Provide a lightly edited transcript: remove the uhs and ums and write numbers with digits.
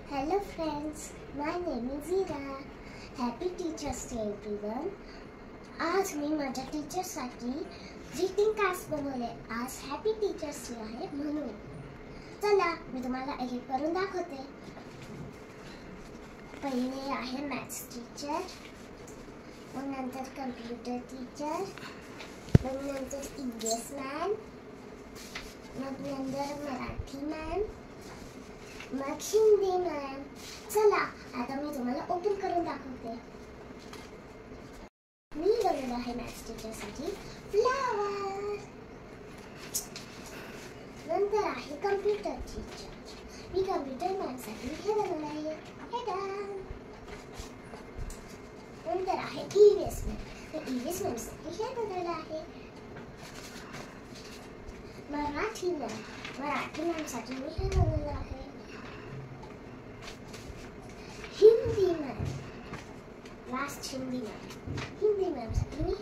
Hello friends, my name is Ira. Happy Teachers Day everyone. आज मी माझ्या टीचर्ससाठी greeting cards बनवले. आज हॅपी टीचर्स डे आहे म्हणून. चला मी तुम्हाला एक एक करून दाखवते. पहिले आहे मॅथ्स टीचर, मग नंतर कम्प्युटर टीचर, मग नंतर इंग्लिश मॅम, मग नंतर मराठी मॅम, मग हिंदी मॅम. चला आता मी तुम्हाला ओपन करून दाखवते. मी बनवलं आहे मॅथ्स टीचरसाठी फ्लावर. नंतर आहे कम्प्युटर टीचर. मी कम्प्युटर मॅमसाठी हे बनवलं आहे. नंतर आहे ईव्हीएस मॅम. ईव्हीएस मॅमसाठी हे बनवलं आहे. मराठी मॅमसाठी मी हे बनवलं आहे. हिंदी मॅम, लास्ट हिंदी मॅमसाठी मी